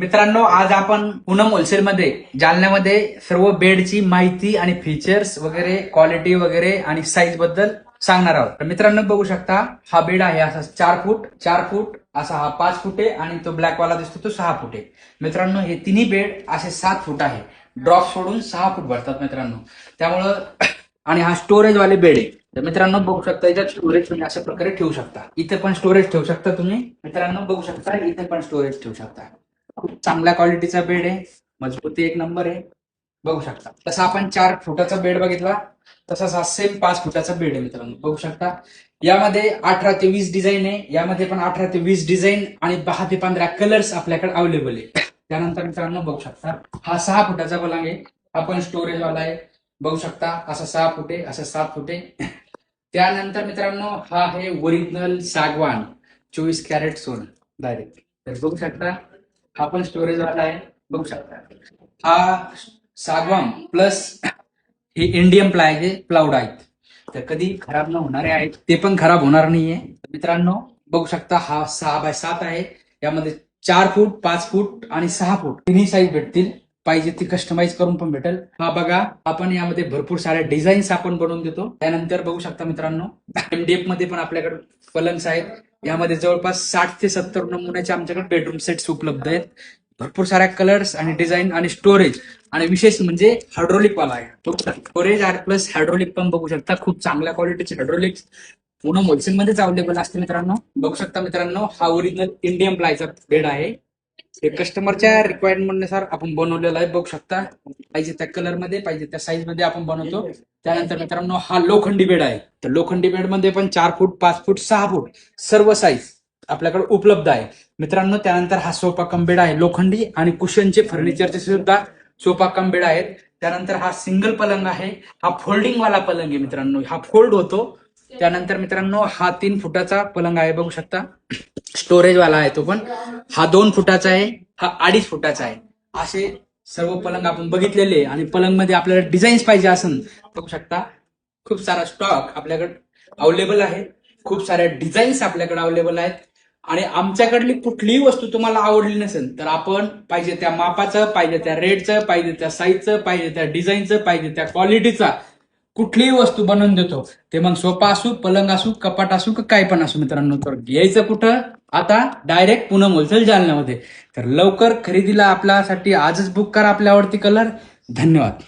मित्रांनो, आज आपण पूनम होलसेलमध्ये जालन्यामध्ये सर्व बेडची माहिती आणि फीचर्स वगैरे, क्वालिटी वगैरे आणि साईज बद्दल सांगणार आहोत. तर मित्रांनो, बघू शकता हा बेड आहे असा 4 फूट असा, हा 5 फूट आहे आणि तो ब्लॅक वाला दिसतो तो 6 फूट आहे. मित्रांनो, हे तिन्ही बेड असे 7 फूट आहे. ड्रॉप सोडून 6 फूट भरतात मित्रांनो. त्यामुळं आणि हा स्टोरेज वाले बेड आहे. तर मित्रांनो, बघू शकता याच्यात स्टोरेज तुम्ही अशा प्रकारे ठेवू शकता. इथे पण स्टोरेज ठेवू शकता तुम्ही. मित्रांनो, बघू शकता इथे पण स्टोरेज ठेवू शकता. खूप चांगल्या क्वालिटीचा बेड आहे, मजबूती एक नंबर आहे. बघू शकता तसा आपण 4 फुटाचा बेड बघितला, तसाच हा सेम 5 फुटाचा बेड आहे. मित्रांनो, बघू शकता यामध्ये 18 ते 20 डिझाईन आहे. यामध्ये पण 18 ते 20 डिझाईन आणि 10 ते 15 कलर्स आपल्याकडे अवेलेबल आहे. त्यानंतर मित्रांनो, बघू शकता हा 6 फुटाचा पलंग आहे. हा पण स्टोरेज वाला आहे. बघू शकता असा 6 फूट आहे, असा 7 फूट आहे. त्यानंतर मित्रांनो, हा आहे ओरिजिनल सागवान 24 कॅरेट सोन डायरेक्ट. तर बघू शकता हा पण स्टोरेज वाला आहे. बघू शकता हा सागवान प्लस हे इंडियन प्लाउड आहेत. तर कधी खराब न होणारे आहेत, ते पण खराब होणार नाहीये. मित्रांनो, बघू शकता हा 6x7 आहे. यामध्ये 4 फूट, 5 फूट आणि 6 फूट तिन्ही साईज भेटतील. पाहिजे ती कस्टमाइज करून पण भेटेल. हा बघा, आपण यामध्ये भरपूर साऱ्या डिझाईन्स आपण बनवून देतो. त्यानंतर बघू शकता मित्रांनो, एमडीएफ मध्ये पण आपल्याकडे पलंग्स आहेत. यामध्ये जवळपास 60 ते 70 नमुन्याचे आमच्याकडे बेडरूम सेट्स उपलब्ध आहेत. भरपूर साऱ्या कलर्स आणि डिझाईन आणि स्टोरेज आणि विशेष म्हणजे हायड्रोलिक वाला आहे. स्टोरेज प्लस हायड्रोलिक पण बघू शकता. खूप चांगल्या क्वालिटीचे हायड्रोलिक पूर्ण होलसेलमध्येच अवेलेबल असते. मित्रांनो, बघू शकता मित्रांनो, हा ओरिजिनल इंडियन प्लायचा बेड आहे. हे कस्टमरच्या रिक्वायरमेंटनुसार आपण बनवलेलं आहे. बघू शकता पाहिजे त्या कलर मध्ये, पाहिजे त्या साईज मध्ये आपण बनवतो. त्यानंतर मित्रांनो, हा लोखंडी बेड आहे. तर लोखंडी बेड मध्ये पण 4 फूट, 5 फूट, 6 फूट सर्व साईज आपल्याकडे उपलब्ध आहे. मित्रांनो, त्यानंतर हा सोफा कम बेड आहे लोखंडी आणि कुशनचे फर्निचरचे सुद्धा सोफा कम बेड आहेत. त्यानंतर हा सिंगल पलंग आहे. हा फोल्डिंग वाला पलंग आहे मित्रांनो, हा फोल्ड होतो. त्यानंतर मित्रांनो, हा 3 फुटाचा पलंग आहे. बघू शकता स्टोरेज वाला आहे तो पण. हा 2 फुटाचा आहे, हा 2.5 फुटाचा आहे. असे सर्व पलंग आपण बघितलेले. आणि पलंग मध्ये आपल्याला डिझाईन्स पाहिजे असेल, बघू शकता खूप सारा स्टॉक आपल्याकडे अवेलेबल आहे. खूप साऱ्या डिझाईन्स आपल्याकडे अवेलेबल आहेत. आणि आमच्याकडली कुठलीही वस्तू तुम्हाला आवडली नसेल तर आपण पाहिजे त्या मापाचं, पाहिजे त्या रेटचं, पाहिजे त्या साईजचं, पाहिजे त्या डिझाईनचं, पाहिजे त्या क्वालिटीचा कुठलीही वस्तू बनवून देतो. ते मग सोफा असू, पलंग असू, कपाट असू, का काय पण असू. मित्रांनो, तर घ्यायचं कुठं आता डायरेक्ट पूनम होलसेल जालन्यामध्ये. तर लवकर खरेदीला आपल्यासाठी आजच बुक करा आपल्या आवडती कलर. धन्यवाद.